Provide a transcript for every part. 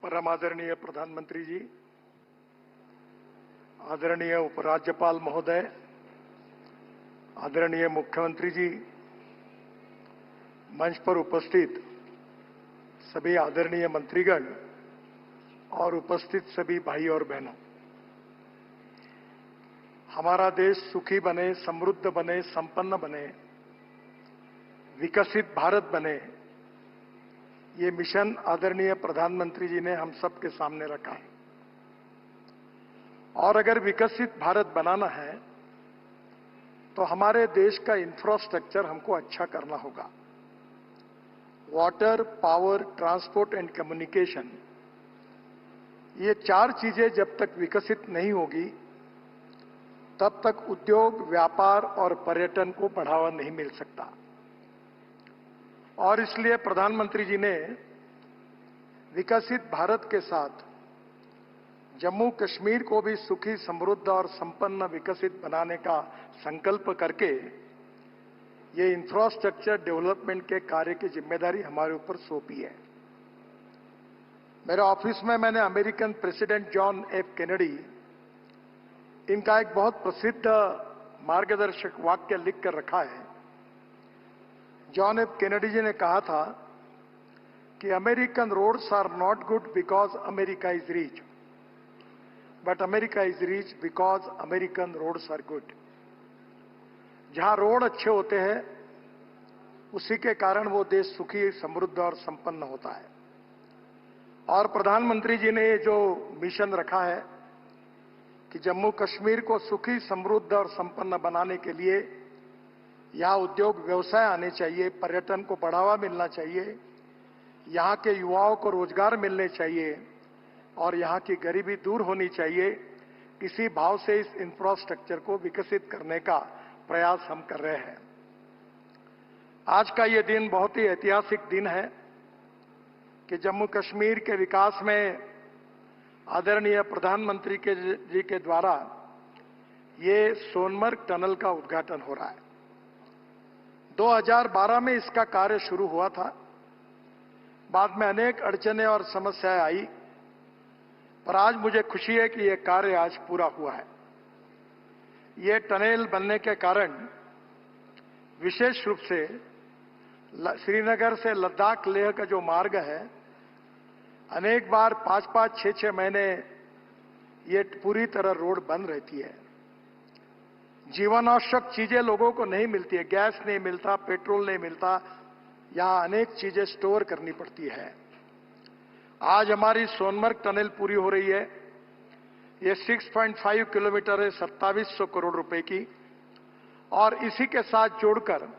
परम आदरणीय प्रधानमंत्री जी, आदरणीय उपराज्यपाल महोदय, आदरणीय मुख्यमंत्री जी, मंच पर उपस्थित सभी आदरणीय मंत्रीगण और उपस्थित सभी भाई और बहनों, हमारा देश सुखी बने, समृद्ध बने, संपन्न बने, विकसित भारत बने, ये मिशन आदरणीय प्रधानमंत्री जी ने हम सबके सामने रखा है। और अगर विकसित भारत बनाना है तो हमारे देश का इंफ्रास्ट्रक्चर हमको अच्छा करना होगा। Water, power, transport and communication, ये चार चीजें जब तक विकसित नहीं होगी तब तक उद्योग, व्यापार और पर्यटन को बढ़ावा नहीं मिल सकता। और इसलिए प्रधानमंत्री जी ने विकसित भारत के साथ जम्मू कश्मीर को भी सुखी, समृद्ध और संपन्न विकसित बनाने का संकल्प करके ये इंफ्रास्ट्रक्चर डेवलपमेंट के कार्य की जिम्मेदारी हमारे ऊपर सौंपी है। मेरे ऑफिस में मैंने American president John F Kennedy, इनका एक बहुत प्रसिद्ध मार्गदर्शक वाक्य लिख कर रखा है। जॉन एफ कैनेडी जी ने कहा था कि American roads are not good because America is rich, but America is rich because American roads are good. जहां रोड अच्छे होते हैं उसी के कारण वो देश सुखी, समृद्ध और संपन्न होता है। और प्रधानमंत्री जी ने ये जो मिशन रखा है कि जम्मू कश्मीर को सुखी, समृद्ध और संपन्न बनाने के लिए यहां उद्योग व्यवसाय आने चाहिए, पर्यटन को बढ़ावा मिलना चाहिए, यहां के युवाओं को रोजगार मिलने चाहिए और यहां की गरीबी दूर होनी चाहिए। इसी भाव से इस इंफ्रास्ट्रक्चर को विकसित करने का प्रयास हम कर रहे हैं। आज का ये दिन बहुत ही ऐतिहासिक दिन है कि जम्मू कश्मीर के विकास में आदरणीय प्रधानमंत्री जी के द्वारा ये सोनमर्ग टनल का उद्घाटन हो रहा है। 2012 में इसका कार्य शुरू हुआ था। बाद में अनेक अड़चनें और समस्याएं आई, पर आज मुझे खुशी है कि यह कार्य आज पूरा हुआ है। ये टनल बनने के कारण विशेष रूप से श्रीनगर से लद्दाख लेह का जो मार्ग है, अनेक बार 5-5, 6-6 महीने ये पूरी तरह रोड बंद रहती है। जीवन आवश्यक चीजें लोगों को नहीं मिलती है, गैस नहीं मिलता, पेट्रोल नहीं मिलता, यहां अनेक चीजें स्टोर करनी पड़ती है। आज हमारी सोनमर्ग टनल पूरी हो रही है। ये 6.5 किलोमीटर है, 2700 करोड़ रुपए की। और इसी के साथ जोड़कर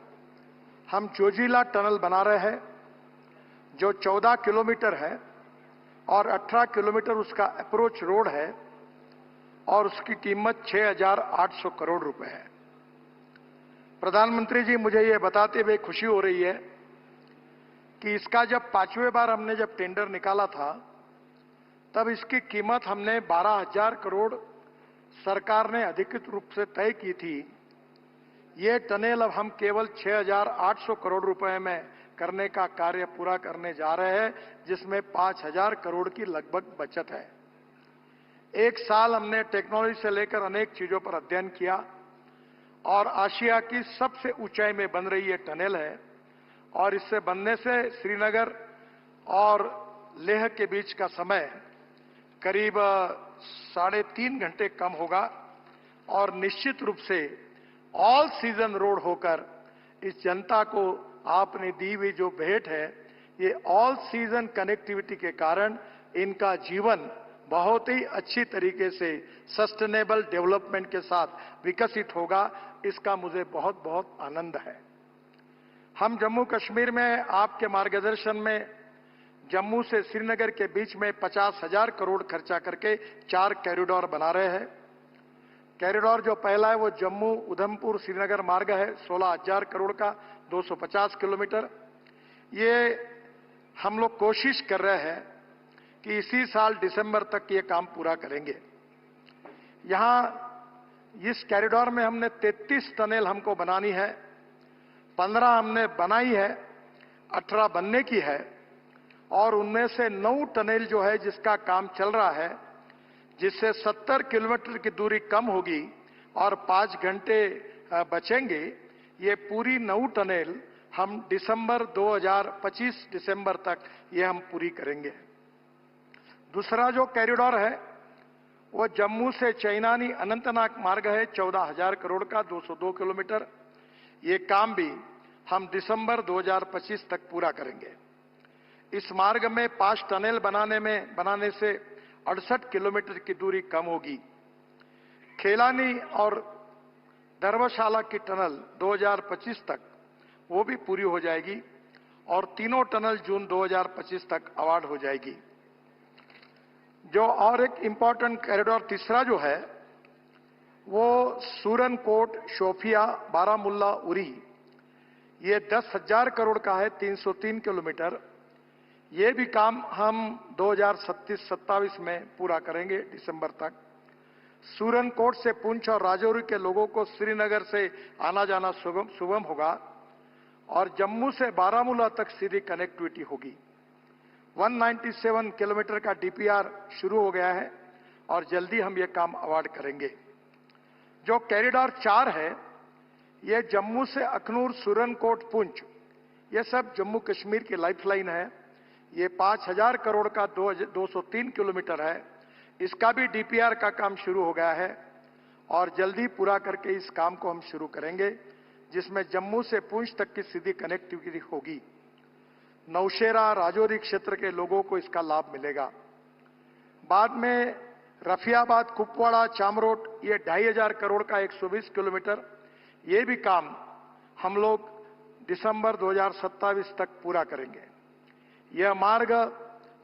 हम जोजिला टनल बना रहे हैं जो 14 किलोमीटर है और 18 किलोमीटर उसका अप्रोच रोड है और उसकी कीमत 6,800 करोड़ रुपए है। प्रधानमंत्री जी, मुझे ये बताते हुए खुशी हो रही है कि इसका जब 5वें बार हमने जब टेंडर निकाला था तब इसकी कीमत हमने 12,000 करोड़ सरकार ने अधिकृत रूप से तय की थी। ये टनल अब हम केवल 6,800 करोड़ रुपए में करने का कार्य पूरा करने जा रहे हैं, जिसमें 5,000 करोड़ की लगभग बचत है। एक साल हमने टेक्नोलॉजी से लेकर अनेक चीजों पर अध्ययन किया और आशिया की सबसे ऊंचाई में बन रही ये टनल है और इससे बनने से श्रीनगर और लेह के बीच का समय करीब 3.5 घंटे कम होगा और निश्चित रूप से ऑल सीजन रोड होकर इस जनता को आपने दी हुई जो भेंट है, ये ऑल सीजन कनेक्टिविटी के कारण इनका जीवन बहुत ही अच्छी तरीके से सस्टेनेबल डेवलपमेंट के साथ विकसित होगा। इसका मुझे बहुत बहुत आनंद है। हम जम्मू कश्मीर में आपके मार्गदर्शन में जम्मू से श्रीनगर के बीच में 50,000 करोड़ खर्चा करके 4 कॉरिडोर बना रहे हैं। कॉरिडोर जो पहला है वो जम्मू उधमपुर श्रीनगर मार्ग है, 16,000 करोड़ का, 250 किलोमीटर। ये हम लोग कोशिश कर रहे हैं कि इसी साल दिसंबर तक ये काम पूरा करेंगे। यहां इस कॉरिडोर में हमने 33 टनल हमको बनानी है, 15 हमने बनाई है, 18 बनने की है और उनमें से 9 टनल जो है जिसका काम चल रहा है, जिससे 70 किलोमीटर की दूरी कम होगी और 5 घंटे बचेंगे। ये पूरी 9 टनल हम दिसंबर 2025 दिसंबर तक ये हम पूरी करेंगे। दूसरा जो कॉरिडोर है वो जम्मू से चैनानी अनंतनाग मार्ग है, 14,000 करोड़ का 202 किलोमीटर। ये काम भी हम दिसंबर 2025 तक पूरा करेंगे। इस मार्ग में 5 टनल बनाने से 68 किलोमीटर की दूरी कम होगी। खेलानी और धर्मशाला की टनल 2025 तक वो भी पूरी हो जाएगी और तीनों टनल जून 2025 तक अवार्ड हो जाएगी। जो और एक इंपॉर्टेंट कॉरिडोर तीसरा जो है वो सूरनकोट, शोपिया, बारामुल्ला, उरी, ये 10,000 करोड़ का है, 303 किलोमीटर। ये भी काम हम 2027 में पूरा करेंगे दिसंबर तक। सूरनकोट से पुंछ और राजौरी के लोगों को श्रीनगर से आना जाना सुगम होगा और जम्मू से बारामूला तक सीधी कनेक्टिविटी होगी। 197 किलोमीटर का डीपीआर शुरू हो गया है और जल्दी हम ये काम अवार्ड करेंगे। जो कॉरिडोर 4 है ये जम्मू से अखनूर, सूरनकोट, पुंछ, ये सब जम्मू कश्मीर की लाइफलाइन है। ये 5,000 करोड़ का 203 किलोमीटर है। इसका भी डीपीआर का काम शुरू हो गया है और जल्दी पूरा करके इस काम को हम शुरू करेंगे, जिसमें जम्मू से पुंछ तक की सीधी कनेक्टिविटी होगी। नौशेरा, राजौरी क्षेत्र के लोगों को इसका लाभ मिलेगा। बाद में रफियाबाद, कुपवाड़ा, चामरोट, ये 2,500 करोड़ का 120 किलोमीटर, ये भी काम हम लोग दिसंबर 2027 तक पूरा करेंगे। यह मार्ग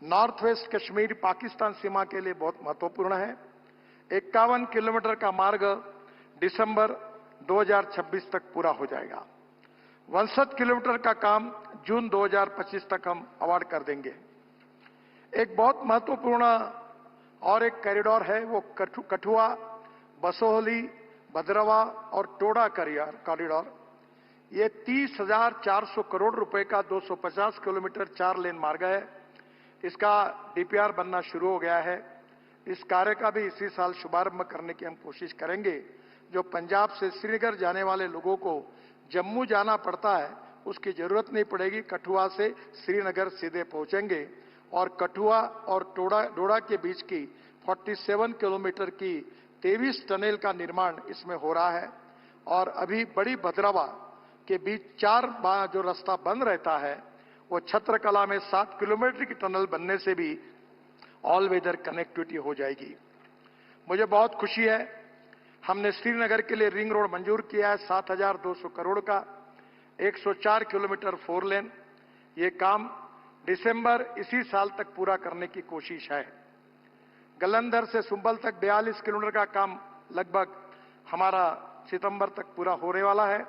नॉर्थ वेस्ट कश्मीर पाकिस्तान सीमा के लिए बहुत महत्वपूर्ण है। 51 किलोमीटर का मार्ग दिसंबर 2026 तक पूरा हो जाएगा। 62 किलोमीटर का काम जून 2025 तक हम अवार्ड कर देंगे। एक बहुत महत्वपूर्ण और एक कॉरिडोर है वो कठुआ, बसोहली, भद्रवा और टोडा कॉरिडोर। ये 30,400 करोड़ रुपए का 250 किलोमीटर 4 लेन मार्ग है। इसका डीपीआर बनना शुरू हो गया है। इस कार्य का भी इसी साल शुभारंभ करने की हम कोशिश करेंगे। जो पंजाब से श्रीनगर जाने वाले लोगों को जम्मू जाना पड़ता है उसकी जरूरत नहीं पड़ेगी, कठुआ से श्रीनगर सीधे पहुंचेंगे और कठुआ और डोडा के बीच की 47 किलोमीटर की 23 टनल का निर्माण इसमें हो रहा है। और अभी बड़ी भद्रवा के बीच 4 जो रास्ता बंद रहता है वो छत्रकला में 7 किलोमीटर की टनल बनने से भी ऑल वेदर कनेक्टिविटी हो जाएगी। मुझे बहुत खुशी है, हमने श्रीनगर के लिए रिंग रोड मंजूर किया है 7,200 करोड़ का, 104 किलोमीटर 4 लेन। ये काम दिसंबर इसी साल तक पूरा करने की कोशिश है। गलंधर से सुंबल तक 42 किलोमीटर का काम लगभग हमारा सितंबर तक पूरा होने वाला है।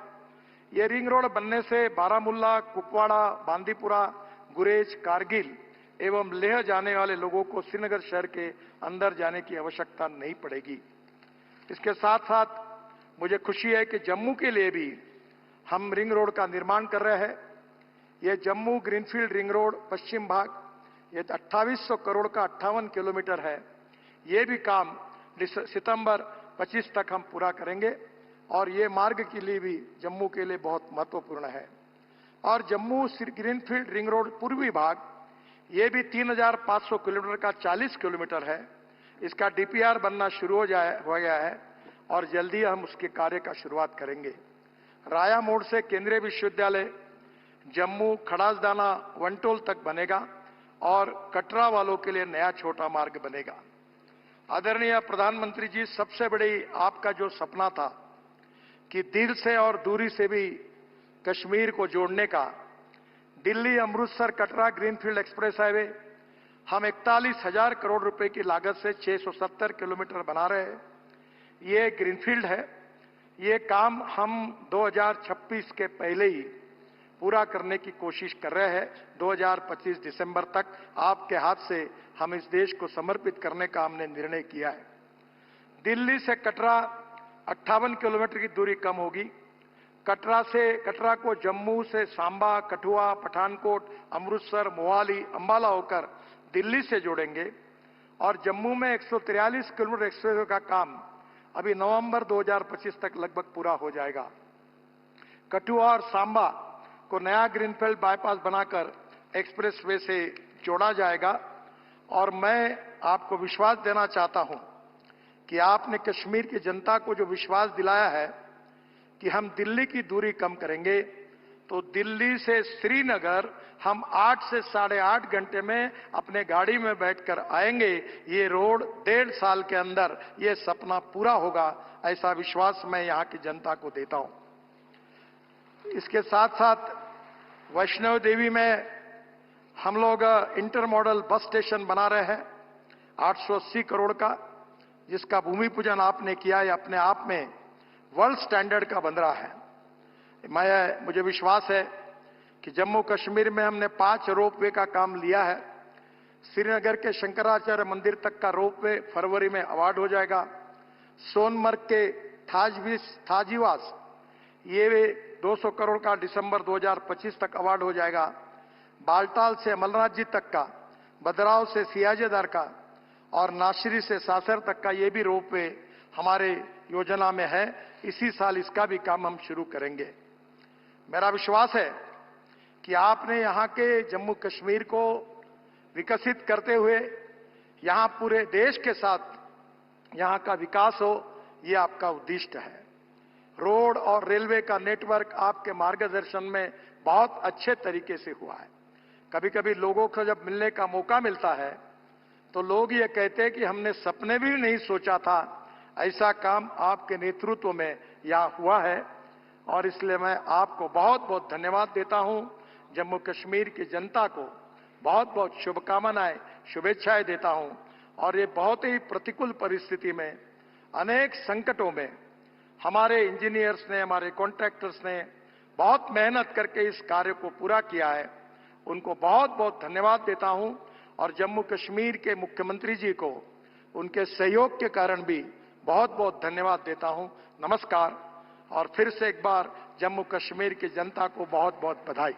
ये रिंग रोड बनने से बारामुल्ला, कुपवाड़ा, बांदीपुरा, गुरेज, कारगिल एवं लेह जाने वाले लोगों को श्रीनगर शहर के अंदर जाने की आवश्यकता नहीं पड़ेगी। इसके साथ साथ मुझे खुशी है कि जम्मू के लिए भी हम रिंग रोड का निर्माण कर रहे हैं। ये जम्मू ग्रीनफील्ड रिंग रोड पश्चिम भाग, ये 2800 करोड़ का 58 किलोमीटर है। ये भी काम सितंबर 25 तक हम पूरा करेंगे और ये मार्ग के लिए भी जम्मू के लिए बहुत महत्वपूर्ण है। और जम्मू ग्रीनफील्ड रिंग रोड पूर्वी भाग, ये भी 3,500 किलोमीटर का 40 किलोमीटर है। इसका डीपीआर बनना शुरू हो गया है और जल्दी हम उसके कार्य का शुरुआत करेंगे। राया मोड़ से केंद्रीय विश्वविद्यालय जम्मू, खड़ासदाना, वनटोल तक बनेगा और कटरा वालों के लिए नया छोटा मार्ग बनेगा। आदरणीय प्रधानमंत्री जी, सबसे बड़ी आपका जो सपना था कि दिल से और दूरी से भी कश्मीर को जोड़ने का, Delhi Amritsar Katra greenfield express highway हम 41,000 करोड़ रुपए की लागत से 670 किलोमीटर बना रहे हैं। ये ग्रीनफील्ड है। ये काम हम 2026 के पहले ही पूरा करने की कोशिश कर रहे हैं। 2025 दिसंबर तक आपके हाथ से हम इस देश को समर्पित करने का हमने निर्णय किया है। दिल्ली से कटरा 58 किलोमीटर की दूरी कम होगी। कटरा को जम्मू से सांबा, कठुआ, पठानकोट, अमृतसर, मोहाली, अंबाला होकर दिल्ली से जोड़ेंगे और जम्मू में 143 किलोमीटर एक्सप्रेसवे का काम अभी नवंबर 2025 तक लगभग पूरा हो जाएगा। कठुआ और सांबा को नया ग्रीनफील्ड बाईपास बनाकर एक्सप्रेसवे से जोड़ा जाएगा और मैं आपको विश्वास देना चाहता हूं कि आपने कश्मीर की जनता को जो विश्वास दिलाया है कि हम दिल्ली की दूरी कम करेंगे, तो दिल्ली से श्रीनगर हम 8 से 8.5 घंटे में अपने गाड़ी में बैठकर आएंगे। ये रोड 1.5 साल के अंदर ये सपना पूरा होगा, ऐसा विश्वास मैं यहां की जनता को देता हूं। इसके साथ साथ वैष्णो देवी में हम लोग इंटर मॉडल बस स्टेशन बना रहे हैं 880 करोड़ का, जिसका भूमि पूजन आपने किया है, अपने आप में वर्ल्ड स्टैंडर्ड का बन रहा है। मुझे विश्वास है कि जम्मू कश्मीर में हमने 5 रोपवे का काम लिया है। श्रीनगर के शंकराचार्य मंदिर तक का रोपवे फरवरी में अवार्ड हो जाएगा। सोनमर्ग के थाजीवास ये 200 करोड़ का दिसंबर 2025 तक अवार्ड हो जाएगा। बालटाल से अमरनाथ जी तक का, बदराव से सियाजेदार का और नाशरी से सासर तक का ये भी रोपवे हमारे योजना में है। इसी साल इसका भी काम हम शुरू करेंगे। मेरा विश्वास है कि आपने यहां के जम्मू कश्मीर को विकसित करते हुए यहां पूरे देश के साथ यहां का विकास हो, ये आपका उद्देश्य है। रोड और रेलवे का नेटवर्क आपके मार्गदर्शन में बहुत अच्छे तरीके से हुआ है। कभी कभी लोगों को जब मिलने का मौका मिलता है तो लोग ये कहते हैं कि हमने सपने भी नहीं सोचा था, ऐसा काम आपके नेतृत्व में यहां हुआ है और इसलिए मैं आपको बहुत बहुत धन्यवाद देता हूं। जम्मू कश्मीर की जनता को बहुत बहुत शुभकामनाएं, शुभेच्छाएं देता हूं और ये बहुत ही प्रतिकूल परिस्थिति में, अनेक संकटों में हमारे इंजीनियर्स ने, हमारे कॉन्ट्रैक्टर्स ने बहुत मेहनत करके इस कार्य को पूरा किया है। उनको बहुत बहुत धन्यवाद देता हूं और जम्मू कश्मीर के मुख्यमंत्री जी को उनके सहयोग के कारण भी बहुत बहुत धन्यवाद देता हूं। नमस्कार और फिर से एक बार जम्मू कश्मीर की जनता को बहुत बहुत बधाई।